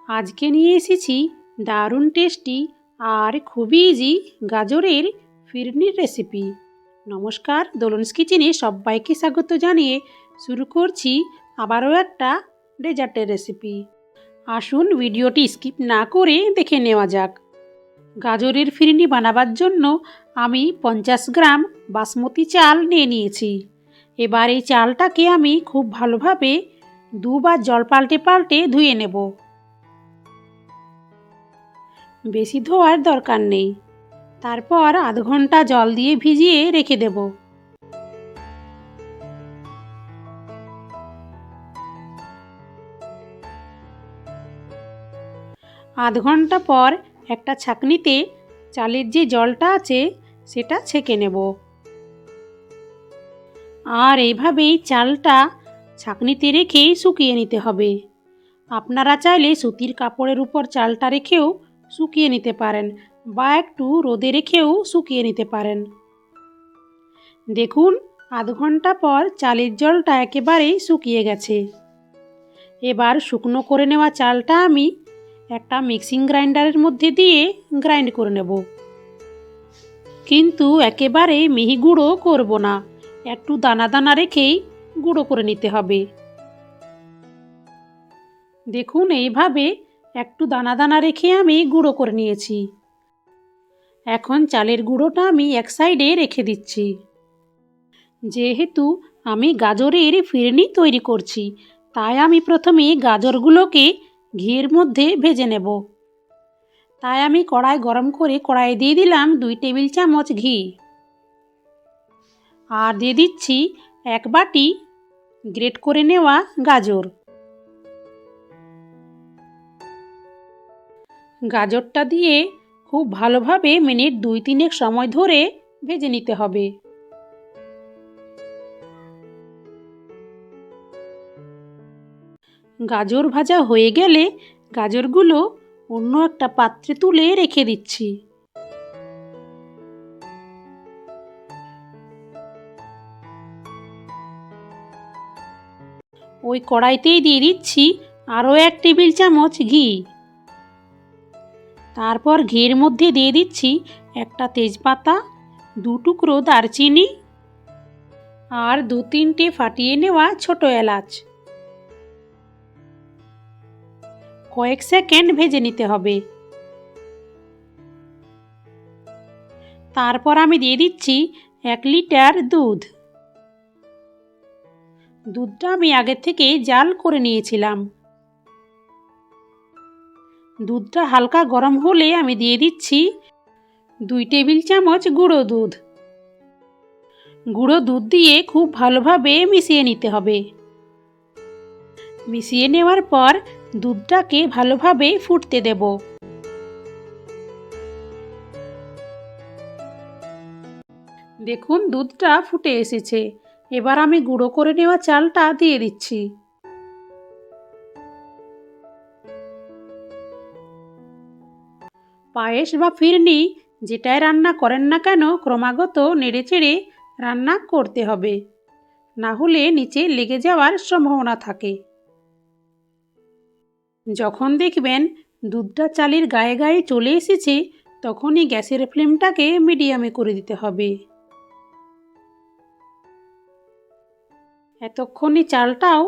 আজকে নিয়ে এসেছি দারুণ টেস্টি আর খুবই ইজি গাজরের ফিরনির রেসিপি। নমস্কার, দোলনস কিচেনে সবাইকে স্বাগত জানিয়ে শুরু করছি আবারও একটা ডেজার্টের রেসিপি। আসুন ভিডিওটি স্কিপ না করে দেখে নেওয়া যাক। গাজরের ফিরনি বানাবার জন্য আমি 50 গ্রাম বাসমতি চাল নিয়ে নিয়েছি। এবার এই চালটাকে আমি খুব ভালোভাবে দুবার জল পাল্টে পাল্টে ধুয়ে নেব। বেশি ধোয়ার দরকার নেই। তারপর আধ ঘন্টা জল দিয়ে ভিজিয়ে রেখে দেব। আধ ঘন্টা পর একটা ছাঁকনিতে চালের যে জলটা আছে সেটা ছেঁকে নেব। আর এইভাবেই চালটা ছাঁকনিতে রেখে শুকিয়ে নিতে হবে। আপনারা চাইলে সুতির কাপড়ের উপর চালটা রেখেও শুকিয়ে নিতে পারেন বা একটু রোদে রেখেও শুকিয়ে নিতে পারেন। দেখুন, আধ ঘন্টা পর চালের জলটা একেবারেই শুকিয়ে গেছে। এবার শুকনো করে নেওয়া চালটা আমি একটা মিক্সিং গ্রাইন্ডারের মধ্যে দিয়ে গ্রাইন্ড করে নেব। কিন্তু একেবারে মিহি গুঁড়ো করব না, একটু দানা দানা রেখেই গুঁড়ো করে নিতে হবে। দেখুন, এইভাবে একটু দানা দানা রেখে আমি গুঁড়ো করে নিয়েছি। এখন চালের গুঁড়োটা আমি এক সাইডে রেখে দিচ্ছি। যেহেতু আমি গাজরের ফিরনি তৈরি করছি, তাই আমি প্রথমে গাজরগুলোকে ঘিয়ের মধ্যে ভেজে নেব। তাই আমি কড়াই গরম করে কড়াইয়ে দিয়ে দিলাম 2 টেবিল চামচ ঘি। আর দিয়ে দিচ্ছি 1 বাটি গ্রেট করে নেওয়া গাজর। গাজরটা দিয়ে খুব ভালোভাবে মিনিট 2-3 সময় ধরে ভেজে নিতে হবে। গাজর ভাজা হয়ে গেলে গাজরগুলো অন্য একটা পাত্রে তুলে রেখে দিচ্ছি। ওই কড়াইতেই দিয়ে দিচ্ছি আরও 1 টেবিল চামচ ঘি। তারপর ঘিয়ের মধ্যে দিয়ে দিচ্ছি একটা তেজপাতা, 2 টুকরো দারচিনি আর 2-3টে ফাটিয়ে নেওয়া ছোট এলাচ। কয়েক সেকেন্ড ভেজে নিতে হবে। তারপর আমি দিয়ে দিচ্ছি 1 লিটার দুধ। দুধটা আমি আগে থেকে জাল করে নিয়েছিলাম। দুধটা হালকা গরম হলে আমি দিয়ে দিচ্ছি 2 টেবিল চামচ গুঁড়ো দুধ। গুঁড়ো দুধ দিয়ে খুব ভালোভাবে মিশিয়ে নিতে হবে। মিশিয়ে নেওয়ার পর দুধটাকে ভালোভাবে ফুটতে দেব। দেখুন, দুধটা ফুটে এসেছে। এবার আমি গুঁড়ো করে নেওয়া চালটা দিয়ে দিচ্ছি। পায়েস বা ফিরনি যেটাই রান্না করেন না কেন ক্রমাগত নেড়েচেড়ে রান্না করতে হবে, না হলে নিচে লেগে যাওয়ার সম্ভাবনা থাকে। যখন দেখবেন দুধটা চালের গায়ে গায়ে চলে এসেছে, তখনই গ্যাসের ফ্লেমটাকে মিডিয়ামে করে দিতে হবে। এতক্ষণে চালটাও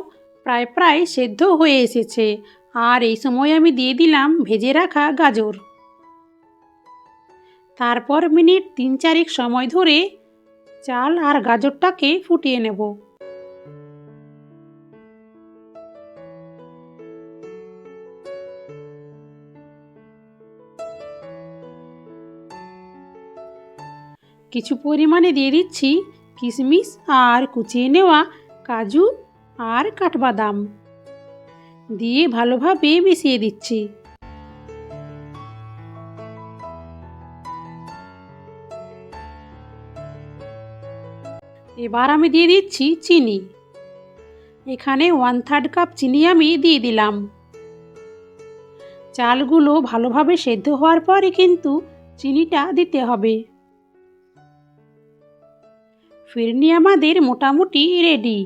প্রায় সেদ্ধ হয়ে এসেছে। আর এই সময় আমি দিয়ে দিলাম ভেজে রাখা গাজর। তারপর মিনিট 3-4 সময় ধরে চাল আর গাজরটাকে ফুটিয়ে নেব। কিছু পরিমাণে দিয়ে দিচ্ছি কিশমিশ আর কুচিয়ে নেওয়া কাজু আর কাঠবাদাম দিয়ে ভালোভাবে মিশিয়ে দিচ্ছি। এবার আমি দিয়ে দিচ্ছি চিনি। এখানে 1/3 কাপ চিনি আমি দিয়ে দিলাম। চালগুলো ভালোভাবে সেদ্ধ হওয়ার পরে কিন্তু চিনিটা দিতে হবে। ফিরনি আমাদের মোটামুটি রেডি।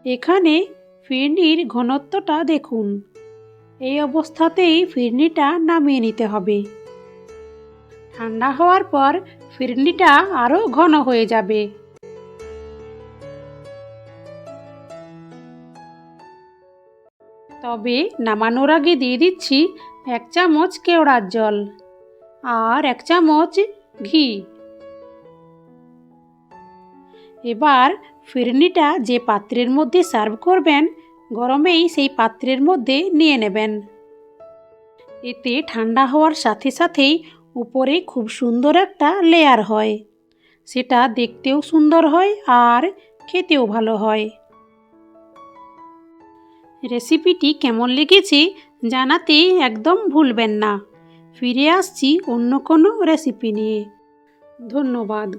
এখানে ফিরনির ঘনত্বটা দেখুন। এই অবস্থাতেই ফিরনিটা নামিয়ে নিতে হবে। ঠান্ডা হওয়ার পর ফিরনিটা আরও ঘন হয়ে যাবে। তবে নামানোর আগে দিয়ে দিচ্ছি 1 চামচ কেওড়ার জল আর 1 চামচ ঘি। এবার ফিরনিটা যে পাত্রের মধ্যে সার্ভ করবেন গরমেই সেই পাত্রের মধ্যে নিয়ে নেবেন। এতে ঠান্ডা হওয়ার সাথে সাথেই উপরে খুব সুন্দর একটা লেয়ার হয়, সেটা দেখতেও সুন্দর হয় আর খেতেও ভালো হয়। রেসিপিটি কেমন লেগেছে জানাতে একদম ভুলবেন না। ফিরে আসছি অন্য কোনো রেসিপি নিয়ে। ধন্যবাদ।